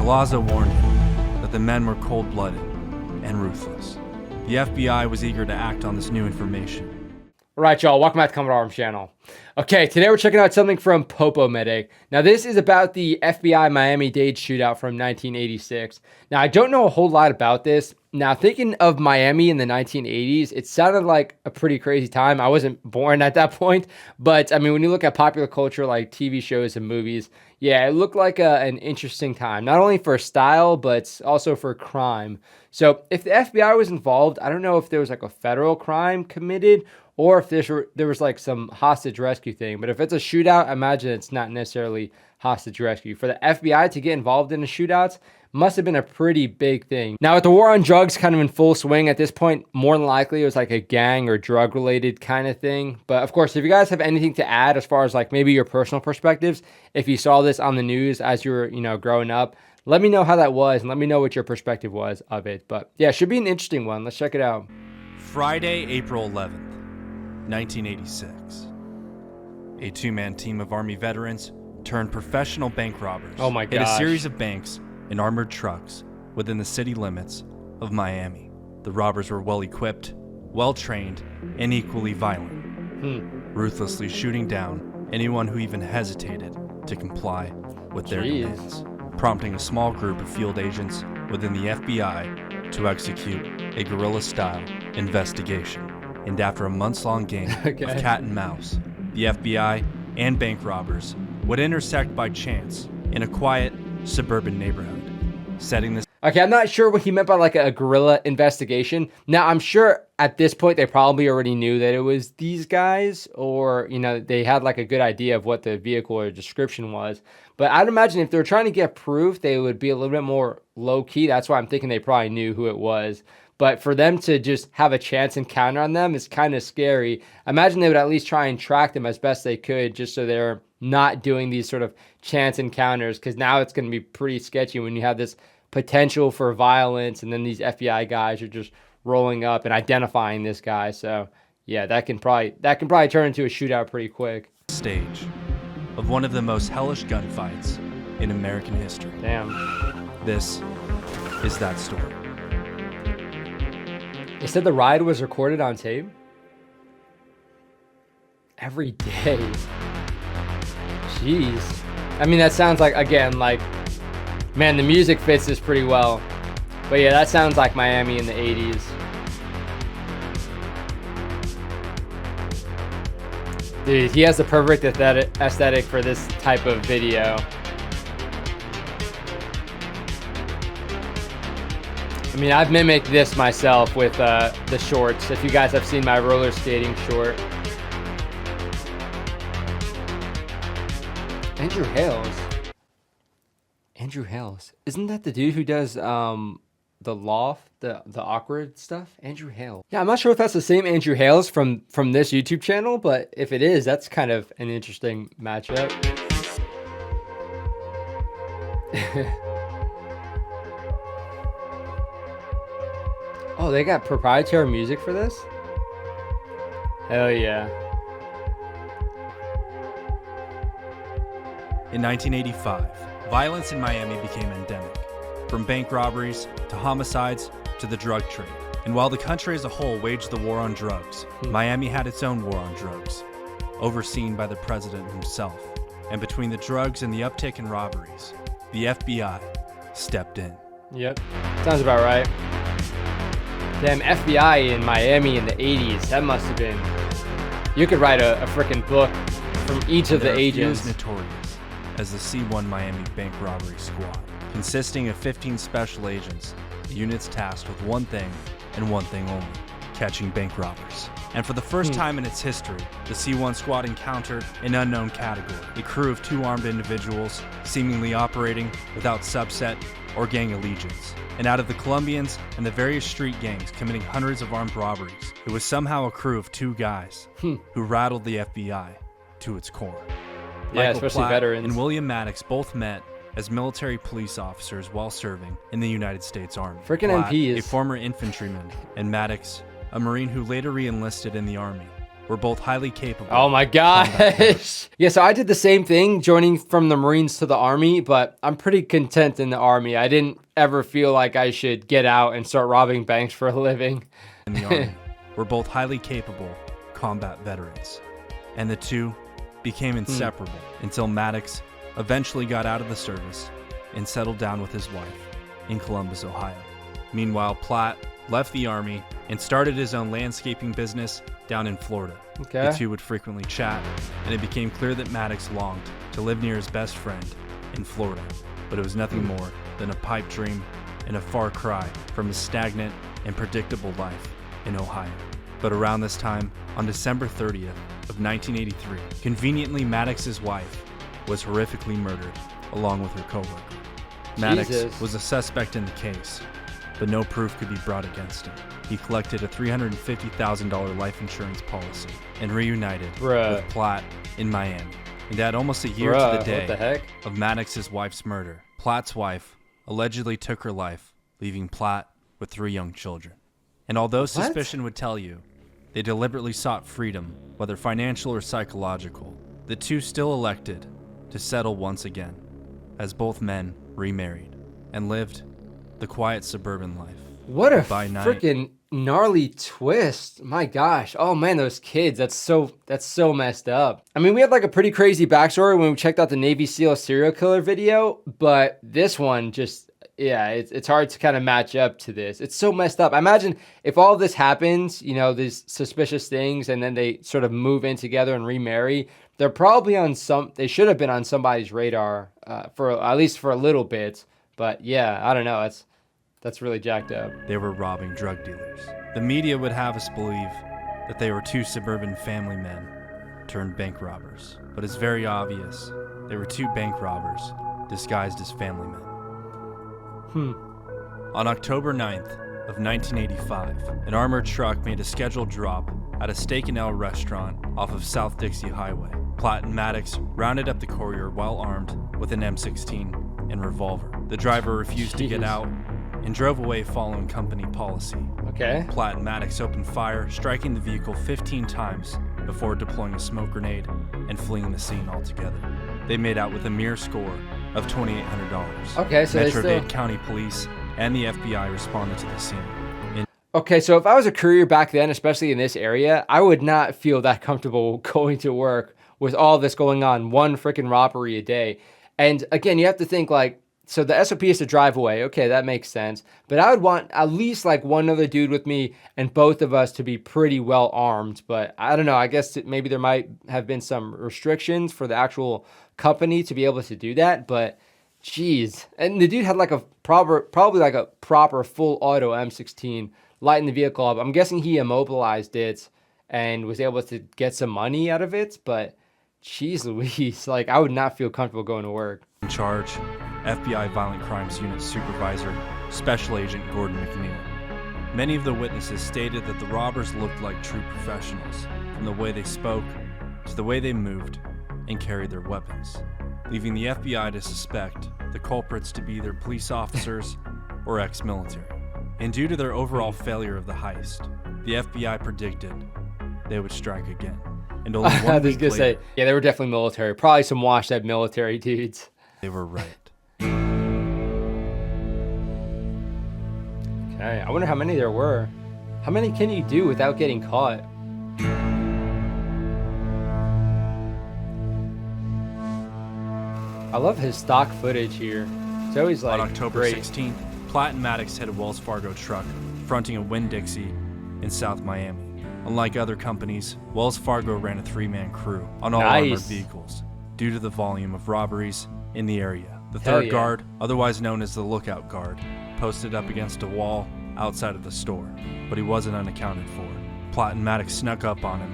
Collazo warned him that the men were cold-blooded and ruthless. The FBI was eager to act on this new information. All right, y'all, welcome back to Combat Arms channel. Okay, today we're checking out something from Popo Medic. Now, this is about the FBI Miami-Dade shootout from 1986. Now, I don't know a whole lot about this. Now, thinking of Miami in the 1980s, it sounded like a pretty crazy time. I wasn't born at that point, but I mean, when you look at popular culture like TV shows and movies, yeah, it looked like an interesting time, not only for style, but also for crime. So if the FBI was involved, I don't know if there was like a federal crime committed or if there was like some hostage rescue thing. But if it's a shootout, I imagine it's not necessarily hostage rescue. For the FBI to get involved in the shootouts must have been a pretty big thing. Now, with the war on drugs kind of in full swing at this point, more than likely it was like a gang or drug related kind of thing. But of course, if you guys have anything to add as far as like maybe your personal perspectives, if you saw this on the news as you were, growing up, let me know how that was and let me know what your perspective was of it. But yeah, it should be an interesting one. Let's check it out. Friday, April 11th, 1986. A two-man team of Army veterans turned professional bank robbers hit a series of banks in armored trucks within the city limits of Miami. The robbers were well-equipped, well-trained, and equally violent, ruthlessly shooting down anyone who even hesitated to comply with their demands, prompting a small group of field agents within the FBI to execute a guerrilla-style investigation. And after a months-long game of cat and mouse, the FBI and bank robbers would intersect by chance in a quiet suburban neighborhood, setting this. Okay, I'm not sure what he meant by like a guerrilla investigation. Now, I'm sure at this point they probably already knew that it was these guys, or they had like a good idea of what the vehicle or description was. But I'd imagine if they were trying to get proof, they would be a little bit more low-key. That's why I'm thinking they probably knew who it was. But for them to just have a chance encounter on them is kind of scary. I imagine they would at least try and track them as best they could, just so they're not doing these sort of chance encounters, because now it's going to be pretty sketchy when you have this potential for violence and then these FBI guys are just rolling up and identifying this guy. So yeah, that can probably turn into a shootout pretty quick. Stage of one of the most hellish gunfights in American history. Damn. This is that story. They said the ride was recorded on tape every day. Jeez. I mean, that sounds like, again, like, man, the music fits this pretty well. But yeah, that sounds like Miami in the 80s. Dude, he has the perfect aesthetic for this type of video. I mean, I've mimicked this myself with the shorts. If you guys have seen my roller skating short. Andrew Hales. Andrew Hales. Isn't that the dude who does the Loft, the awkward stuff? Andrew Hales. Yeah, I'm not sure if that's the same Andrew Hales from this YouTube channel, but if it is, that's kind of an interesting matchup. Oh, they got proprietary music for this? Hell yeah. In 1985, violence in Miami became endemic, from bank robberies to homicides to the drug trade. And while the country as a whole waged the war on drugs, Miami had its own war on drugs, overseen by the president himself. And between the drugs and the uptick in robberies, the FBI stepped in. Yep, sounds about right. Damn, FBI in Miami in the 80s, that must have been... You could write a freaking book from each of the agents. Notorious as the C1 Miami Bank Robbery Squad, consisting of 15 special agents, the units tasked with one thing and one thing only: catching bank robbers. And for the first time in its history, the C1 squad encountered an unknown category, a crew of 2 armed individuals seemingly operating without subset or gang allegiance. And out of the Colombians and the various street gangs committing hundreds of armed robberies, it was somehow a crew of 2 guys who rattled the FBI to its core. Yeah, Michael especially Platt veterans. and William Maddox both met as military police officers while serving in the United States Army. Freaking Platt, MPs. a former infantryman, and Maddox, a Marine who later re-enlisted in the Army, were both highly capable. Oh my gosh. Yeah, so I did the same thing, joining from the Marines to the Army, but I'm pretty content in the Army. I didn't ever feel like I should get out and start robbing banks for a living. In the Army were both highly capable combat veterans, and the two became inseparable until Maddox eventually got out of the service and settled down with his wife in Columbus, Ohio. Meanwhile, Platt left the Army and started his own landscaping business down in Florida. Okay. The two would frequently chat, and it became clear that Maddox longed to live near his best friend in Florida, but it was nothing more than a pipe dream and a far cry from his stagnant and predictable life in Ohio. But around this time, on December 30th of 1983, conveniently Maddox's wife was horrifically murdered along with her coworker. Maddox was a suspect in the case, but no proof could be brought against him. He collected a $350,000 life insurance policy and reunited with Platt in Miami. And at almost a year to the day of Maddox's wife's murder, Platt's wife allegedly took her life, leaving Platt with 3 young children. And although suspicion would tell you they deliberately sought freedom, whether financial or psychological, the two still elected to settle once again, as both men remarried and lived the quiet suburban life. What a freaking gnarly twist. My gosh. Oh man, those kids. That's so messed up. I mean, we had like a pretty crazy backstory when we checked out the Navy SEAL serial killer video, but this one just, yeah, it's hard to kind of match up to this. It's so messed up. I imagine if all this happens, you know, these suspicious things, and then they sort of move in together and remarry, they're probably on they should have been on somebody's radar for at least for a little bit. But yeah, I don't know. That's really jacked up. They were robbing drug dealers. The media would have us believe that they were 2 suburban family men turned bank robbers. But it's very obvious they were 2 bank robbers disguised as family men. On October 9th of 1985, an armored truck made a scheduled drop at a Steak and Ale restaurant off of South Dixie Highway. Platt and Maddox rounded up the courier well armed with an M16 and revolver. The driver refused to get out and drove away following company policy. Okay. Platt and Maddox opened fire, striking the vehicle 15 times before deploying a smoke grenade and fleeing the scene altogether. They made out with a mere score of $2,800. Okay, so Metro-Dade County Police and the FBI responded to the scene. Okay, so if I was a courier back then, especially in this area, I would not feel that comfortable going to work with all this going on, one freaking robbery a day. And again, you have to think like, so the SOP is to drive away. Okay, that makes sense. But I would want at least like one other dude with me and both of us to be pretty well armed. But I don't know. I guess maybe there might have been some restrictions for the actual company to be able to do that. But geez. And the dude had like a probably like a proper full auto M16 lighting the vehicle up. I'm guessing he immobilized it and was able to get some money out of it. But geez Louise, like I would not feel comfortable going to work. In charge, FBI Violent Crimes Unit Supervisor, Special Agent Gordon McNeil. Many of the witnesses stated that the robbers looked like true professionals, from the way they spoke to the way they moved and carried their weapons, leaving the FBI to suspect the culprits to be either police officers or ex-military. And due to their overall failure of the heist, the FBI predicted they would strike again. And only 1 week later, yeah, they were definitely military. Probably some washed-up military dudes. They were right. Okay, I wonder how many there were. How many can you do without getting caught? I love his stock footage here. It's always like on October 16th, Platt and Maddox hit a Wells Fargo truck fronting a Winn-Dixie in South Miami. Unlike other companies, Wells Fargo ran a 3-man crew on all armored vehicles due to the volume of robberies in the area. The third guard, otherwise known as the lookout guard, posted up against a wall outside of the store, but he wasn't unaccounted for. Platt and Maddox snuck up on him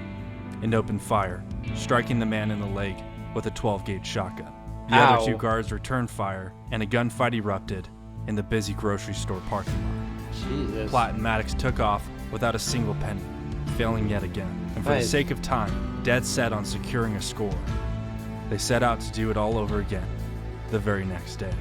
and opened fire, striking the man in the leg with a 12-gauge shotgun. The other 2 guards returned fire, and a gunfight erupted in the busy grocery store parking lot. Jesus. Platt and Maddox took off without a single penny, failing yet again. And for the sake of time, dead set on securing a score, they set out to do it all over again the very next day.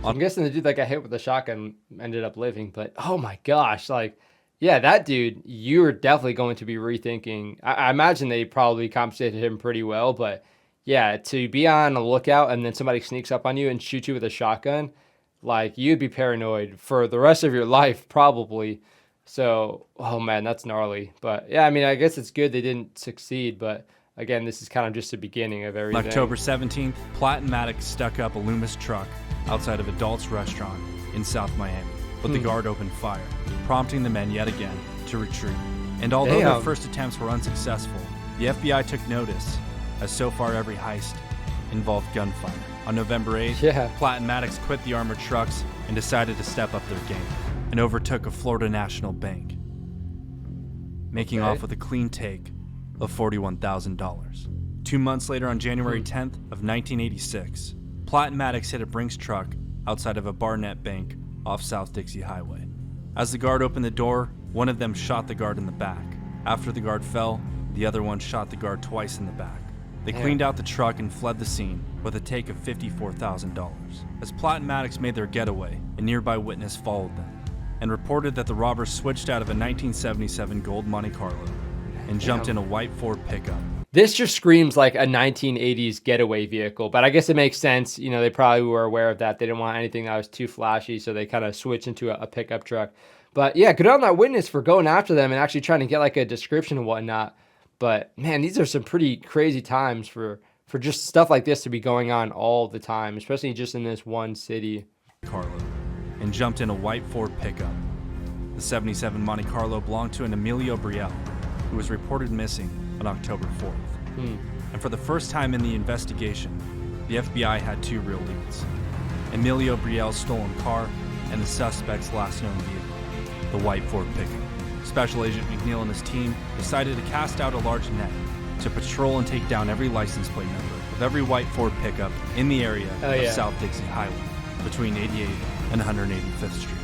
I'm guessing the dude that got hit with the shotgun ended up living, but oh my gosh, like Yeah, that dude, you're definitely going to be rethinking. I imagine they probably compensated him pretty well, but yeah, to be on a lookout and then somebody sneaks up on you and shoots you with a shotgun, like you'd be paranoid for the rest of your life, probably. So, oh man, that's gnarly. But yeah, I mean, I guess it's good they didn't succeed, but again, this is kind of just the beginning of everything. On October 17th, Platt and Maddox stuck up a Loomis truck outside of Adults Restaurant in South Miami, but the guard opened fire, prompting the men yet again to retreat. And although their first attempts were unsuccessful, the FBI took notice, as so far every heist involved gunfire. On November 8th, Platt and Maddox quit the armored trucks and decided to step up their game and overtook a Florida National Bank, making off with a clean take of $41,000. 2 months later, on January 10th of 1986, Platt and Maddox hit a Brinks truck outside of a Barnett Bank off South Dixie Highway. As the guard opened the door, one of them shot the guard in the back. After the guard fell, the other one shot the guard twice in the back. They cleaned out the truck and fled the scene with a take of $54,000. As Platt and Maddox made their getaway, a nearby witness followed them and reported that the robbers switched out of a 1977 gold Monte Carlo and jumped in a white Ford pickup. This just screams like a 1980s getaway vehicle, but I guess it makes sense. You know, they probably were aware of that. They didn't want anything that was too flashy, so they kind of switched into a pickup truck. But yeah, good on that witness for going after them and actually trying to get like a description and whatnot. But man, these are some pretty crazy times for just stuff like this to be going on all the time, especially just in this one city. Carlo, and jumped in a white Ford pickup. The 77 Monte Carlo belonged to an Emilio Brielle, who was reported missing on October 4th. And for the first time in the investigation, the FBI had two real leads: Emilio Brielle's stolen car and the suspect's last known vehicle, the white Ford pickup. Special Agent McNeil and his team decided to cast out a large net to patrol and take down every license plate number of every white Ford pickup in the area of South Dixie Highway between 88th and 185th Street.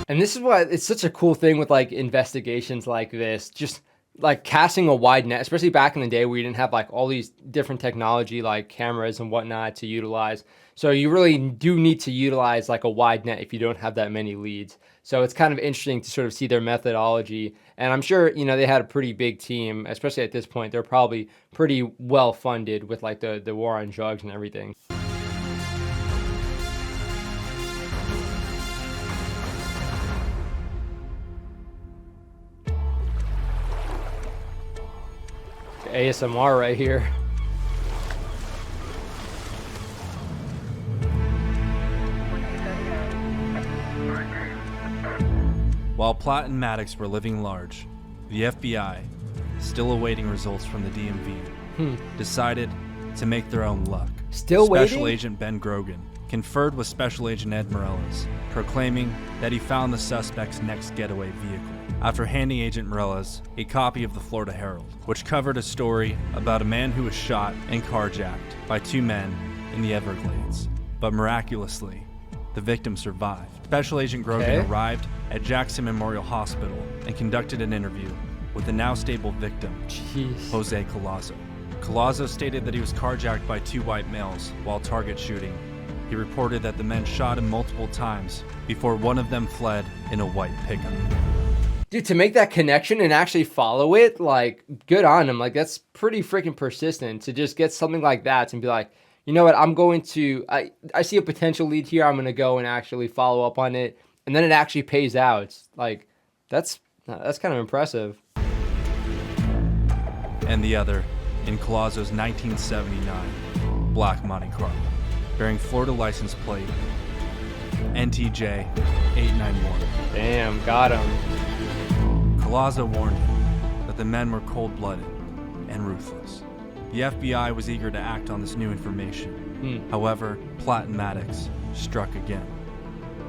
And this is why it's such a cool thing with like investigations like this, just like casting a wide net, especially back in the day where you didn't have like all these different technology like cameras and whatnot to utilize. So you really do need to utilize like a wide net if you don't have that many leads. So it's kind of interesting to sort of see their methodology. And I'm sure, you know, they had a pretty big team, especially at this point. They're probably pretty well funded with like the war on drugs and everything. ASMR right here. While Platt and Maddox were living large, the FBI, still awaiting results from the DMV, decided to make their own luck. Special Agent Ben Grogan conferred with Special Agent Ed Morales, proclaiming that he found the suspect's next getaway vehicle after handing Agent Morales a copy of the Florida Herald, which covered a story about a man who was shot and carjacked by two men in the Everglades. But miraculously, the victim survived. Special Agent Grogan arrived at Jackson Memorial Hospital and conducted an interview with the now stable victim, Jose Collazo. Collazo stated that he was carjacked by two white males while target shooting. He reported that the men shot him multiple times before one of them fled in a white pickup. Dude, to make that connection and actually follow it, like, good on him. Like, that's pretty freaking persistent to just get something like that and be like, you know what, I'm going to, I see a potential lead here. I'm going to go and actually follow up on it. And then it actually pays out. It's like, that's kind of impressive. And the other in Collazo's 1979 black Monte Carlo, bearing Florida license plate NTJ 891. Damn, got him. Collazo warned him that the men were cold-blooded and ruthless. The FBI was eager to act on this new information. However, Platt and Maddox struck again,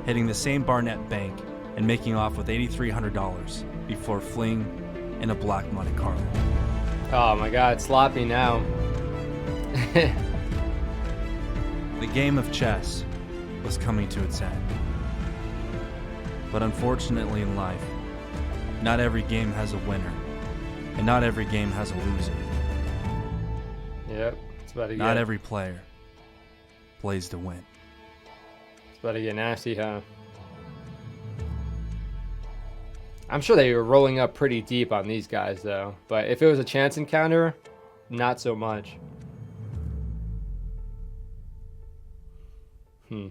hitting the same Barnett Bank and making off with $8,300 before fleeing in a black Monte Carlo. Oh my God, sloppy now. The game of chess was coming to its end. But unfortunately in life, not every game has a winner, and not every game has a loser. Yep, it's about to get... Not every player plays to win. It's about to get nasty, huh? I'm sure they were rolling up pretty deep on these guys, though. But if it was a chance encounter, not so much. Is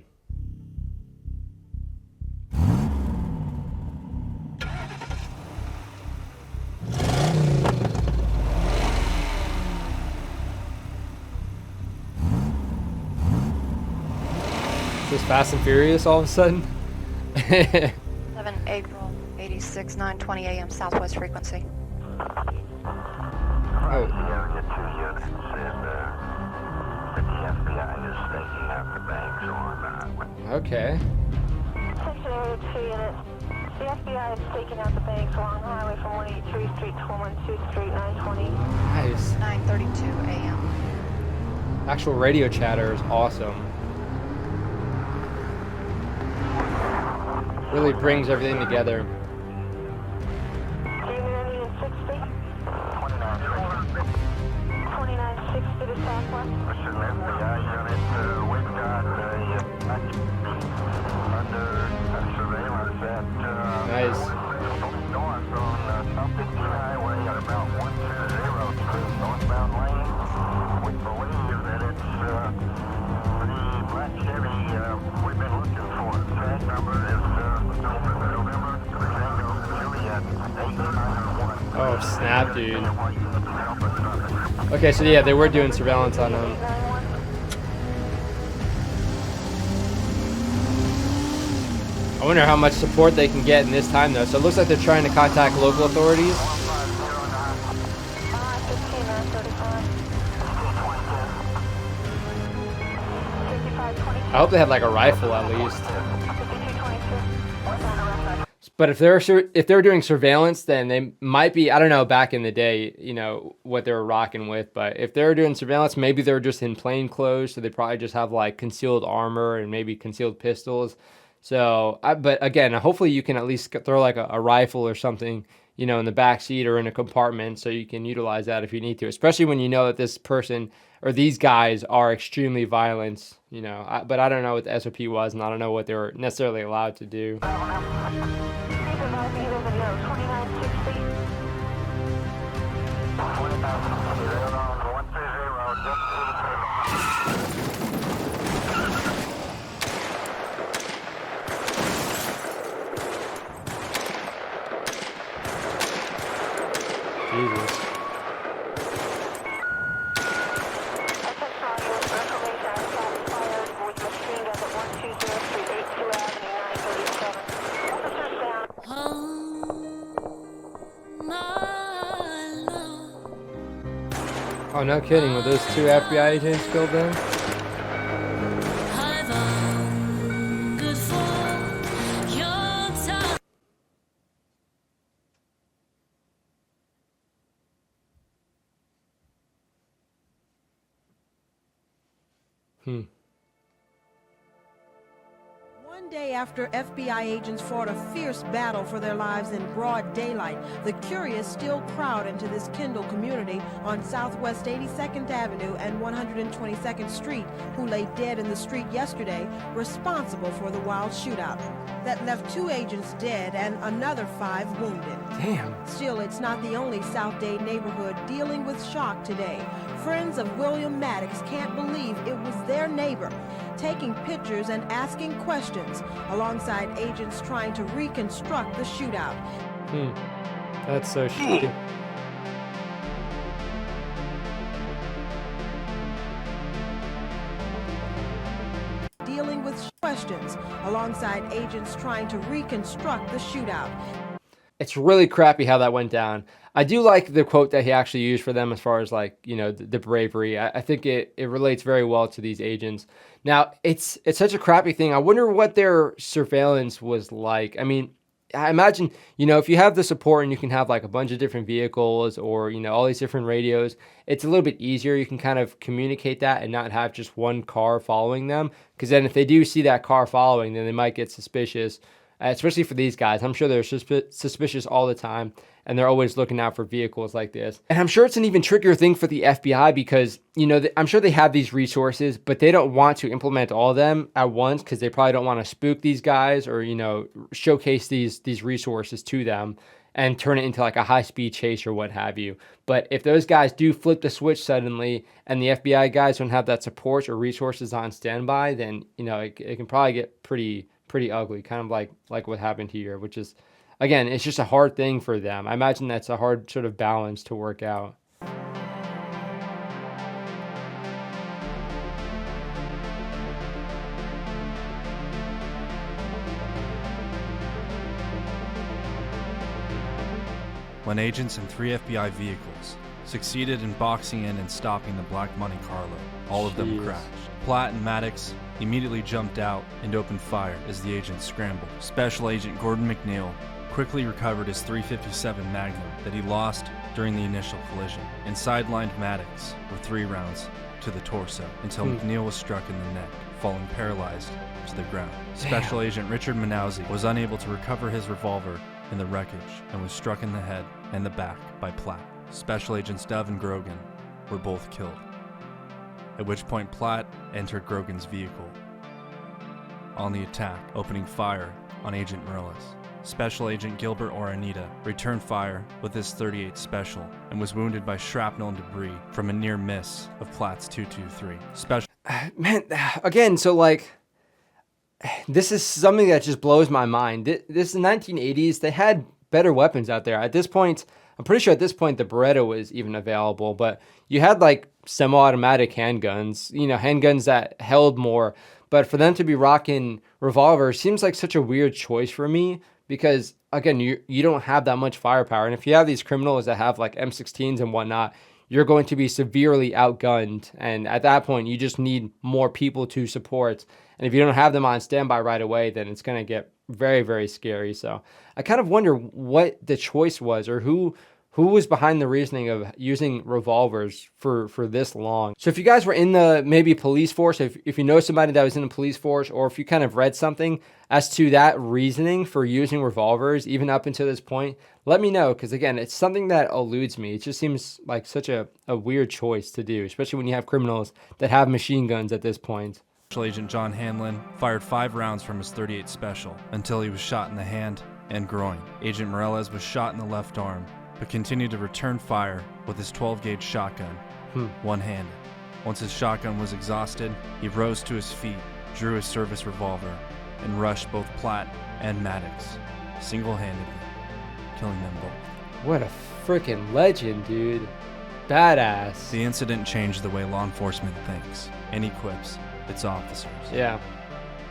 this Fast and Furious all of a sudden? 11 April 86, 9:20 a.m. Southwest frequency. Oh. Okay. Section area 2 units. The FBI is staking out the banks along the highway from 183 Street to 112 Street, 920. Nice. 9:32 a.m. Actual radio chatter is awesome. Really brings everything together. Unit 60. 2960 to southwest. Nice. Oh snap, dude. Okay, so yeah, they were doing surveillance on them. I wonder how much support they can get in this time though. So it looks like they're trying to contact local authorities. I hope they had like a rifle at least. But if they're doing surveillance, then they might be, I don't know, back in the day, you know, what they were rocking with. But if they're doing surveillance, maybe they're just in plain clothes. So they probably just have like concealed armor and maybe concealed pistols. So, but again, hopefully you can at least throw like a rifle or something, you know, in the back seat or in a compartment, so you can utilize that if you need to, especially when you know that this person or these guys are extremely violent, you know. But I don't know what the SOP was, and I don't know what they were necessarily allowed to do. Jesus. Oh, no kidding. Were those two FBI agents killed then? One day after FBI agents fought a fierce battle for their lives in broad daylight, the curious still crowd into this Kendall community on Southwest 82nd Avenue and 122nd Street, who lay dead in the street yesterday, responsible for the wild shootout that left 2 agents dead and another 5 wounded. Damn. Still, it's not the only South Dade neighborhood dealing with shock today. Friends of William Maddox can't believe it was their neighbor, taking pictures and asking questions alongside agents trying to reconstruct the shootout. That's so shitty. Dealing with questions alongside agents trying to reconstruct the shootout. It's really crappy how that went down. I do like the quote that he actually used for them as far as like, you know, the bravery. I think it relates very well to these agents. Now, it's such a crappy thing. I wonder what their surveillance was like. I mean, I imagine, you know, if you have the support and you can have like a bunch of different vehicles or, you know, all these different radios, it's a little bit easier. You can kind of communicate that and not have just one car following them. Because then if they do see that car following, then they might get suspicious. especially for these guys. I'm sure they're suspicious all the time, and they're always looking out for vehicles like this. And I'm sure it's an even trickier thing for the FBI because, you know, I'm sure they have these resources, but they don't want to implement all of them at once because they probably don't want to spook these guys or, you know, showcase these resources to them and turn it into like a high-speed chase or what have you. But if those guys do flip the switch suddenly and the FBI guys don't have that support or resources on standby, then, you know, it can probably get pretty ugly, kind of like what happened here, which is, again, it's just a hard thing for them. I imagine that's a hard sort of balance to work out. When agents in 3 FBI vehicles succeeded in boxing in and stopping the black money carload, all of them crashed. Platt and Maddox immediately jumped out and opened fire as the agents scrambled. Special Agent Gordon McNeil quickly recovered his .357 Magnum that he lost during the initial collision and sidelined Maddox with 3 rounds to the torso until McNeil was struck in the neck, falling paralyzed to the ground. Special Agent Richard Manauzi was unable to recover his revolver in the wreckage and was struck in the head and the back by Platt. Special Agents Dove and Grogan were both killed, at which point Platt entered Grogan's vehicle on the attack, opening fire on Agent Morales. Special Agent Gilbert Oranita returned fire with his .38 Special and was wounded by shrapnel and debris from a near miss of Platt's .223. Man, again, so like, this is something that just blows my mind. This is the 1980s. They had better weapons out there. At this point, I'm pretty sure at this point the Beretta was even available, but you had like semi-automatic handguns, you know, handguns that held more. But for them to be rocking revolvers seems like such a weird choice for me because, again, you don't have that much firepower. And if you have these criminals that have like M16s and whatnot, you're going to be severely outgunned. And at that point, you just need more people to support. And if you don't have them on standby right away, then it's going to get very, very scary. So I kind of wonder what the choice was or who was behind the reasoning of using revolvers for this long. So if you guys were in the maybe police force, if you know somebody that was in the police force, or if you kind of read something as to that reasoning for using revolvers, even up until this point, let me know. Because again, it's something that eludes me. It just seems like such a weird choice to do, especially when you have criminals that have machine guns at this point. Special Agent John Hanlon fired 5 rounds from his .38 Special until he was shot in the hand and groin. Agent Morales was shot in the left arm, but continued to return fire with his 12-gauge shotgun, one-handed. Once his shotgun was exhausted, he rose to his feet, drew his service revolver, and rushed both Platt and Maddox, single-handedly, killing them both. What a freaking legend, dude. Badass. The incident changed the way law enforcement thinks and equips its officers. Yeah.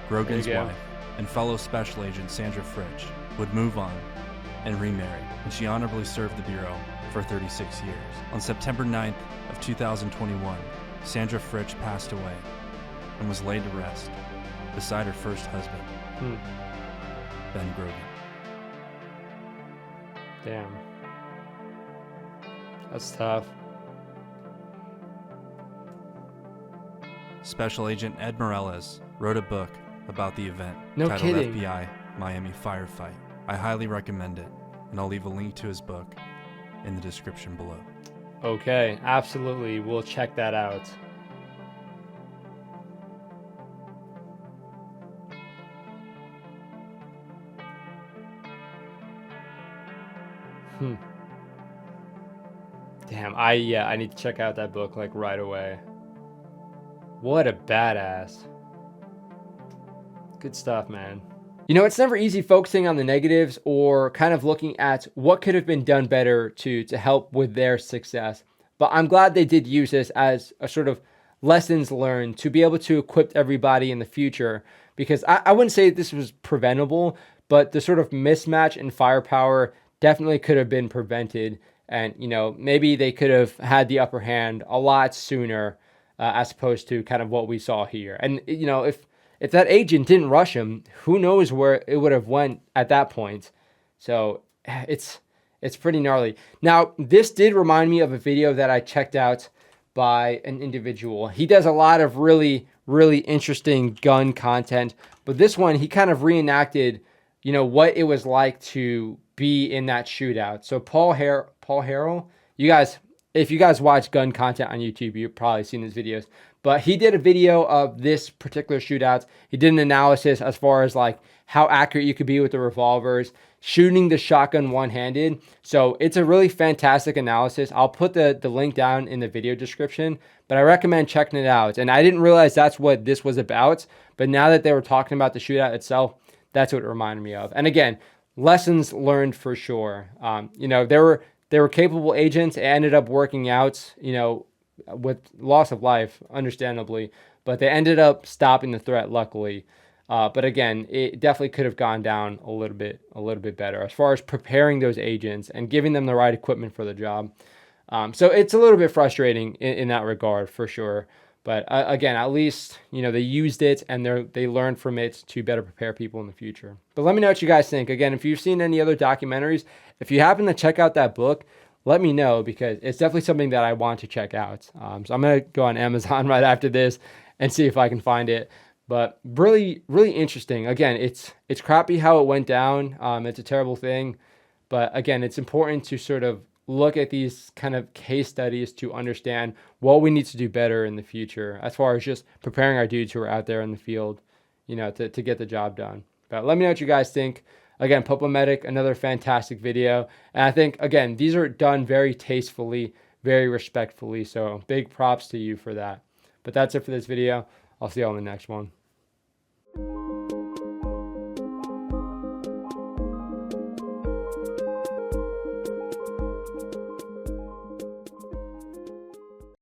Grogan's wife and fellow Special Agent Sandra Fritsch would move on and remarry, and she honorably served the Bureau for 36 years. On September 9th of 2021, Sandra Fritsch passed away and was laid to rest beside her first husband, Ben Grogan. Damn. That's tough. Special Agent Ed Morales wrote a book about the event titled FBI Miami Firefight. I highly recommend it, and I'll leave a link to his book in the description below. Okay, absolutely. We'll check that out. Damn, I need to check out that book like right away. What a badass. Good stuff, man. You know, it's never easy focusing on the negatives or kind of looking at what could have been done better to help with their success. But I'm glad they did use this as a sort of lessons learned to be able to equip everybody in the future. Because I wouldn't say this was preventable, but the sort of mismatch in firepower definitely could have been prevented. And, you know, maybe they could have had the upper hand a lot sooner as opposed to kind of what we saw here. And, you know, if that agent didn't rush him, who knows where it would have went at that point. So it's pretty gnarly. Now, this did remind me of a video that I checked out by an individual. He does a lot of really, really interesting gun content. But this one, he kind of reenacted, you know, what it was like to be in that shootout. So Paul Harrell, you guys, if you guys watch gun content on YouTube, you've probably seen his videos. But he did a video of this particular shootout. He did an analysis as far as like how accurate you could be with the revolvers, shooting the shotgun one-handed. So it's a really fantastic analysis. I'll put the link down in the video description, but I recommend checking it out. And I didn't realize that's what this was about, but now that they were talking about the shootout itself, that's what it reminded me of. And again, lessons learned for sure. You know, they were capable agents. It ended up working out, you know, with loss of life, understandably, but they ended up stopping the threat, luckily. But again, it definitely could have gone down a little bit better as far as preparing those agents and giving them the right equipment for the job. So it's a little bit frustrating in that regard, for sure. But again, at least, you know, they used it and they learned from it to better prepare people in the future. But let me know what you guys think. Again, if you've seen any other documentaries, if you happen to check out that book, let me know, because it's definitely something that I want to check out. So I'm going to go on Amazon right after this and see if I can find it. But really, really interesting. Again, it's crappy how it went down. It's a terrible thing. But again, it's important to sort of look at these kind of case studies to understand what we need to do better in the future as far as just preparing our dudes who are out there in the field, you know, to get the job done. But let me know what you guys think. Again, Popo Medic, another fantastic video. And I think, again, these are done very tastefully, very respectfully. So big props to you for that. But that's it for this video. I'll see you on the next one.